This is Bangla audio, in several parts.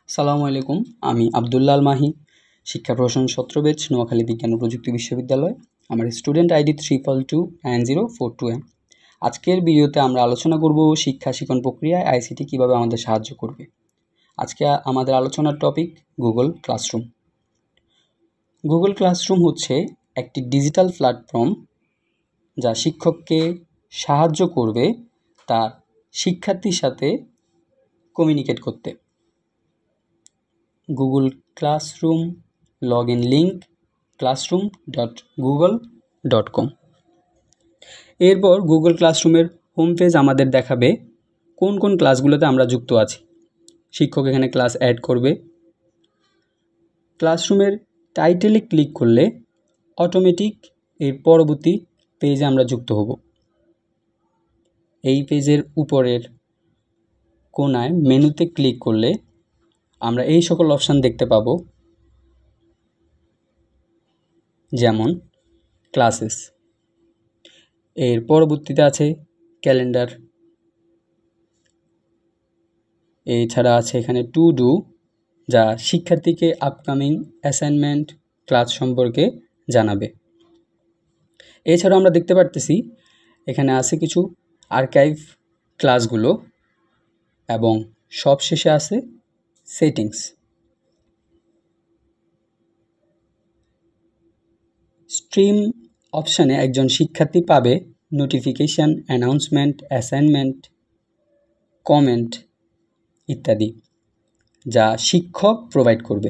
সালামু আলাইকুম, আমি আব্দুল্লাহ আল মাহি, শিক্ষা প্রশাসন সত্রবেজ, নোয়াখালী বিজ্ঞান ও প্রযুক্তি বিশ্ববিদ্যালয়। আমার স্টুডেন্ট আইডি 3229042M। আজকের ভিডিওতে আমরা আলোচনা করব শিক্ষা শিক্ষণ প্রক্রিয়ায় আইসিটি কীভাবে আমাদের সাহায্য করবে। আজকে আমাদের আলোচনার topic Google classroom. Google classroom হচ্ছে একটি ডিজিটাল প্ল্যাটফর্ম যা শিক্ষককে সাহায্য করবে তার শিক্ষার্থীর সাথে কমিউনিকেট করতে। Google classroom login link classroom.google.com। এরপর গুগল ক্লাসরুমের হোম পেজ আমাদের দেখাবে কোন কোন ক্লাসগুলোতে আমরা যুক্ত আছি। শিক্ষক এখানে ক্লাস অ্যাড করবে। ক্লাসরুমের টাইটেলে ক্লিক করলে অটোমেটিক এর পরবর্তী পেজে আমরা যুক্ত হব। এই পেজের উপরের কোণায় মেনুতে ক্লিক করলে আমরা এই সকল অপশান দেখতে পাবো, যেমন ক্লাসেস, এর পরবর্তীতে আছে ক্যালেন্ডার, এছাড়া আছে এখানে টু ডু, যা শিক্ষার্থীকে আপকামিং অ্যাসাইনমেন্ট ক্লাস সম্পর্কে জানাবে। এছাড়াও আমরা দেখতে পারতেছি এখানে আছে কিছু আর্কাইভ ক্লাসগুলো এবং সবশেষে আছে সেটিংস। স্ট্রিম অপশানে একজন শিক্ষার্থী পাবে নোটিফিকেশান, অ্যানাউন্সমেন্ট, অ্যাসাইনমেন্ট, কমেন্ট ইত্যাদি, যা শিক্ষক প্রোভাইড করবে।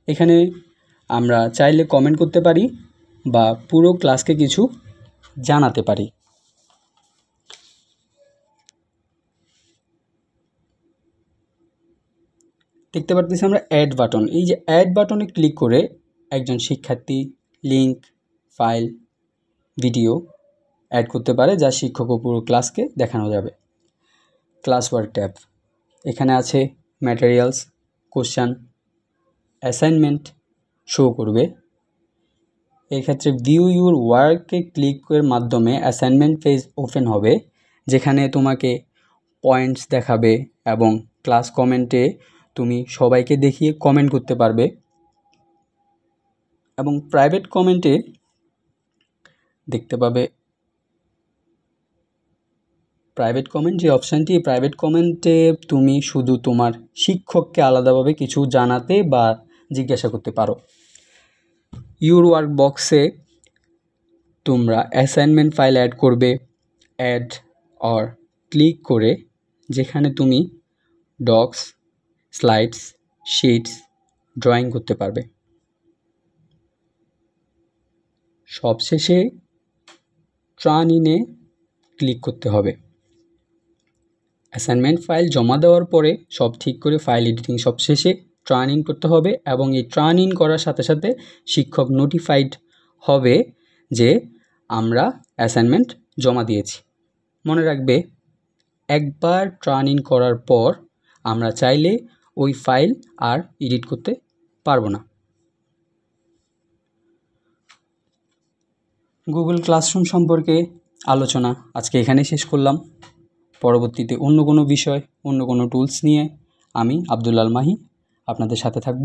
এখানে আমরা চাইলে কমেন্ট করতে পারি বা পুরো ক্লাসকে কিছু জানাতে পারি। দেখতে পারতেছি আমরা অ্যাড বাটন। এই যে অ্যাড বাটনে ক্লিক করে একজন শিক্ষার্থী লিঙ্ক, ফাইল, ভিডিও অ্যাড করতে পারে, যা শিক্ষক ও পুরো ক্লাসকে দেখানো যাবে। ক্লাস ওয়ার্ক ট্যাব, এখানে আছে ম্যাটেরিয়ালস, কোশ্চান, অ্যাসাইনমেন্ট শো করবে। এক্ষেত্রে ভিউ ইউর ওয়ার্কে ক্লিকের মাধ্যমে অ্যাসাইনমেন্ট পেজ ওপেন হবে, যেখানে তোমাকে পয়েন্টস দেখাবে এবং ক্লাস কমেন্টে তুমি সবাইকে দেখিয়ে কমেন্ট করতে পারবে। এবং প্রাইভেট কমেন্টে দেখতে পাবে প্রাইভেট কমেন্ট যে অপশানটি, প্রাইভেট কমেন্টে তুমি শুধু তোমার শিক্ষককে আলাদাভাবে কিছু জানাতে বা জিজ্ঞাসা করতে পারো। ইউর ওয়ার্ক বক্সে তোমরা অ্যাসাইনমেন্ট ফাইল অ্যাড করবে, অ্যাড অর ক্লিক করে, যেখানে তুমি ডক্স, স্লাইডস, শিটস, ড্রয়িং করতে পারবে। সবশেষে টার্ন ইনে ক্লিক করতে হবে। অ্যাসাইনমেন্ট ফাইল জমা দেওয়ার পরে সব ঠিক করে ফাইল এডিটিং সবশেষে টার্ন ইন করতে হবে, এবং এই টার্ন ইন করার সাথে সাথে শিক্ষক নোটিফাইড হবে যে আমরা অ্যাসাইনমেন্ট জমা দিয়েছি। মনে রাখবে, একবার টার্ন ইন করার পর আমরা চাইলে ওই ফাইল আর এডিট করতে পারবো না। গুগল ক্লাসরুম সম্পর্কে আলোচনা আজকে এখানেই শেষ করলাম। পরবর্তীতে অন্য কোনো বিষয়, অন্য কোনো টুলস নিয়ে আমি আব্দুল্লাহ আল মাহি আপনাদের সাথে থাকব।